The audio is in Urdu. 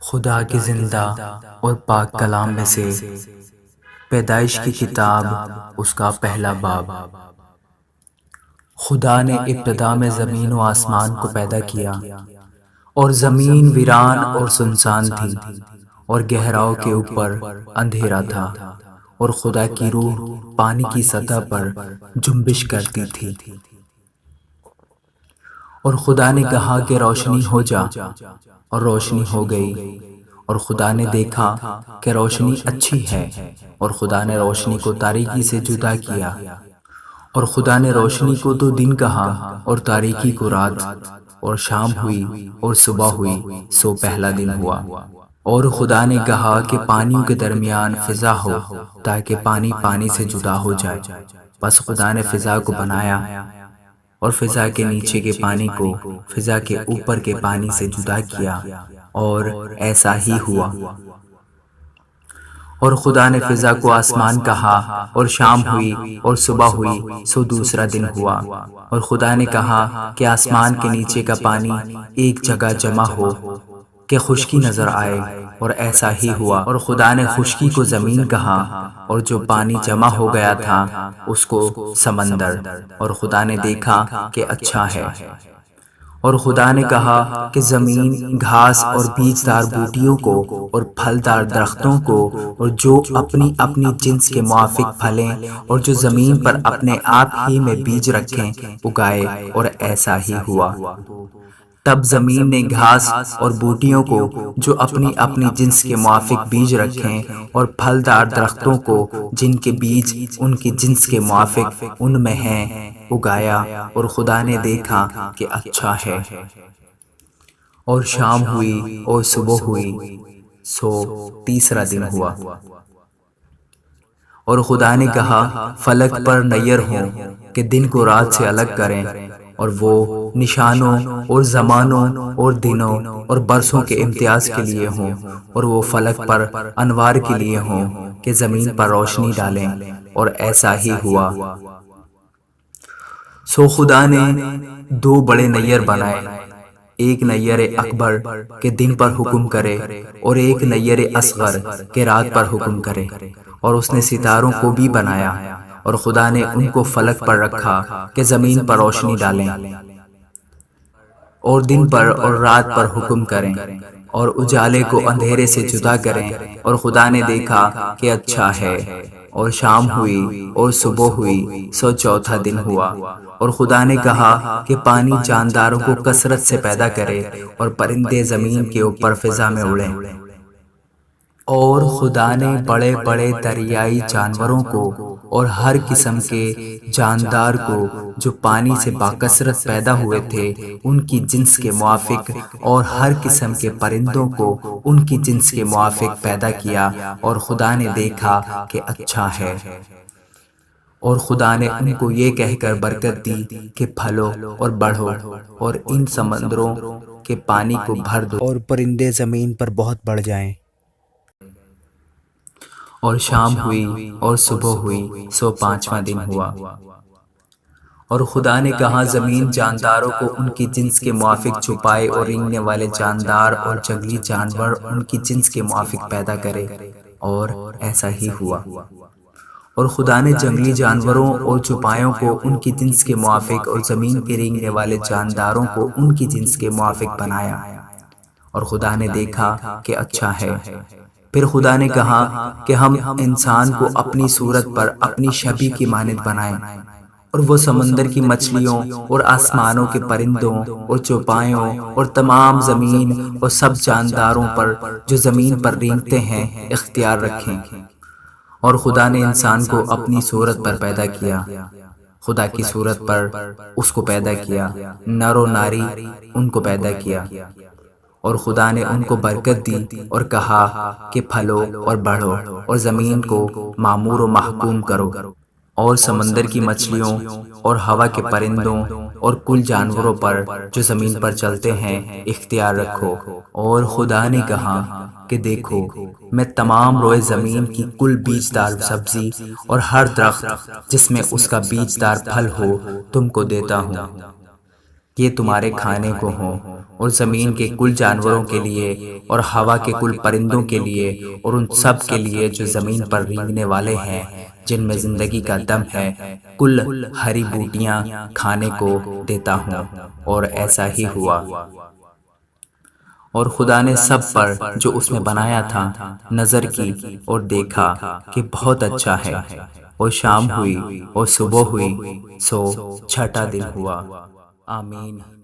خدا کے زندہ اور پاک کلام میں سے پیدائش کی کتاب اس کا پہلا باب۔ خدا نے ابتدا میں زمین و آسمان کو پیدا کیا، اور زمین ویران اور سنسان تھی، اور گہراؤں کے اوپر اندھیرا تھا، اور خدا کی روح پانی کی سطح پر جنبش کرتی تھی۔ اور خدا نے کہا کہ روشنی ہو جا، اور روشنی ہو گئی۔ اور خدا نے دیکھا کہ روشنی اچھی ہے، اور خدا نے روشنی کو تاریکی سے جدا کیا۔ اور خدا نے روشنی کو تو دن کہا، اور تاریکی کو رات۔ اور شام ہوئی اور صبح ہوئی، سو پہلا دن ہوا۔ اور خدا نے کہا کہ پانیوں کے درمیان فضا ہو، تاکہ پانی پانی سے جدا ہو جائے۔ بس خدا نے فضا کو بنایا، اور فضا کے نیچے کے پانی کو فضا کے اوپر کے پانی سے جدا کیا، اور ایسا ہی ہوا۔ اور خدا نے فضا کو آسمان کہا، اور شام ہوئی اور صبح ہوئی، سو دوسرا دن ہوا۔ اور خدا نے کہا کہ آسمان کے نیچے کا پانی ایک جگہ جمع ہو، کہ خشکی نظر آئے، اور ایسا ہی ہوا۔ اور خدا نے خشکی کو زمین کہا، اور جو پانی جمع ہو گیا تھا اس کو سمندر۔ اور خدا نے دیکھا کہ اچھا ہے۔ اور خدا نے کہا کہ زمین گھاس اور بیجدار بوٹیوں کو، اور پھلدار درختوں کو، اور جو اپنی اپنی جنس کے موافق پھلیں، اور جو زمین پر اپنے آپ ہی میں بیج رکھیں، اگائے، اور ایسا ہی ہوا۔ تب زمین نے گھاس اور بوٹیوں کو جو اپنی اپنی جنس کے موافق بیج رکھیں، اور پھلدار درختوں کو جن کے بیج ان کی جنس کے موافق ان میں ہیں، اگایا۔ اور خدا نے دیکھا کہ اچھا ہے۔ اور شام ہوئی اور صبح ہوئی، سو تیسرا دن ہوا۔ اور خدا نے کہا فلک پر نیر ہوں، کہ دن کو رات سے الگ کریں، اور وہ نشانوں اور زمانوں اور دنوں اور برسوں کے امتیاز کے لیے ہوں، اور وہ فلک پر انوار کے لیے ہوں، کہ زمین پر روشنی ڈالیں، اور ایسا ہی ہوا۔ سو خدا نے دو بڑے نیر بنائے، ایک نیر اکبر کہ دن پر حکم کرے، اور ایک نیر اصغر کہ رات پر حکم کرے۔ اور اس نے ستاروں کو بھی بنایا، اور خدا نے ان کو فلک پر رکھا کہ زمین پر روشنی ڈالیں، اور دن پر اور رات پر حکم کریں، اور اجالے کو اندھیرے سے جدا کریں۔ اور خدا نے دیکھا کہ اچھا ہے۔ اور شام ہوئی اور صبح ہوئی، سو چوتھا دن ہوا۔ اور خدا نے کہا کہ پانی جانداروں کو کثرت سے پیدا کرے، اور پرندے زمین کے اوپر فضا میں اڑیں۔ اور خدا نے بڑے بڑے دریائی جانوروں کو، اور ہر قسم کے جاندار کو جو پانی سے باکثرت پیدا ہوئے تھے ان کی جنس کے موافق، اور ہر قسم کے پرندوں کو ان کی جنس کے موافق پیدا کیا۔ اور خدا نے دیکھا کہ اچھا ہے۔ اور خدا نے ان کو یہ کہہ کر برکت دی کہ پھلو اور بڑھو، اور ان سمندروں کے پانی کو بھر دو، اور پرندے زمین پر بہت بڑھ جائیں۔ اور شام ہوئی اور صبح ہوئی، سو پانچواں دن ہوا۔ اور خدا نے کہا زمین جانداروں کو ان کی جنس کے موافق چھپائے، اور رینگنے والے جاندار اور جنگلی جانور ان کی جنس کے موافق پیدا کرے، اور ایسا ہی ہوا۔ اور خدا نے جنگلی جانوروں اور چوپایوں کو ان کی جنس کے موافق، اور زمین کے رینگنے والے جانداروں کو ان کی جنس کے موافق بنایا۔ اور خدا نے دیکھا کہ اچھا ہے۔ پھر خدا نے کہا کہ ہم انسان کو اپنی صورت پر اپنی شبیہ کی مانند بنائیں، اور وہ سمندر کی مچھلیوں اور آسمانوں کے پرندوں اور چوپایوں اور تمام زمین اور سب جانداروں پر جو زمین پر رینگتے ہیں اختیار رکھیں۔ اور خدا نے انسان کو اپنی صورت پر پیدا کیا، خدا کی صورت پر اس کو پیدا کیا، نر و ناری ان کو پیدا کیا۔ اور خدا نے ان کو برکت دی، اور کہا کہ پھلو اور بڑھو، اور زمین کو معمور و محکوم کرو، اور سمندر کی مچھلیوں اور ہوا کے پرندوں اور کل جانوروں پر جو زمین پر چلتے ہیں اختیار رکھو۔ اور خدا نے کہا کہ دیکھو میں تمام روئے زمین کی کل بیجدار سبزی اور ہر درخت جس میں اس کا بیجدار پھل ہو تم کو دیتا ہوں، یہ تمہارے کھانے کو ہوں، اور زمین کے کل جانوروں کے لیے، اور ہوا کے کل پرندوں کے لیے، اور ان سب کے لیے جو زمین پر رینگنے والے ہیں، جن میں زندگی کا دم ہے، کل ہری بوٹیاں کھانے کو دیتا ہوں۔ اور ایسا ہی ہوا۔ اور خدا نے سب پر جو اس نے بنایا تھا نظر کی، اور دیکھا کہ بہت اچھا ہے۔ اور شام ہوئی اور صبح ہوئی، سو چھٹا دن ہوا۔ آمین۔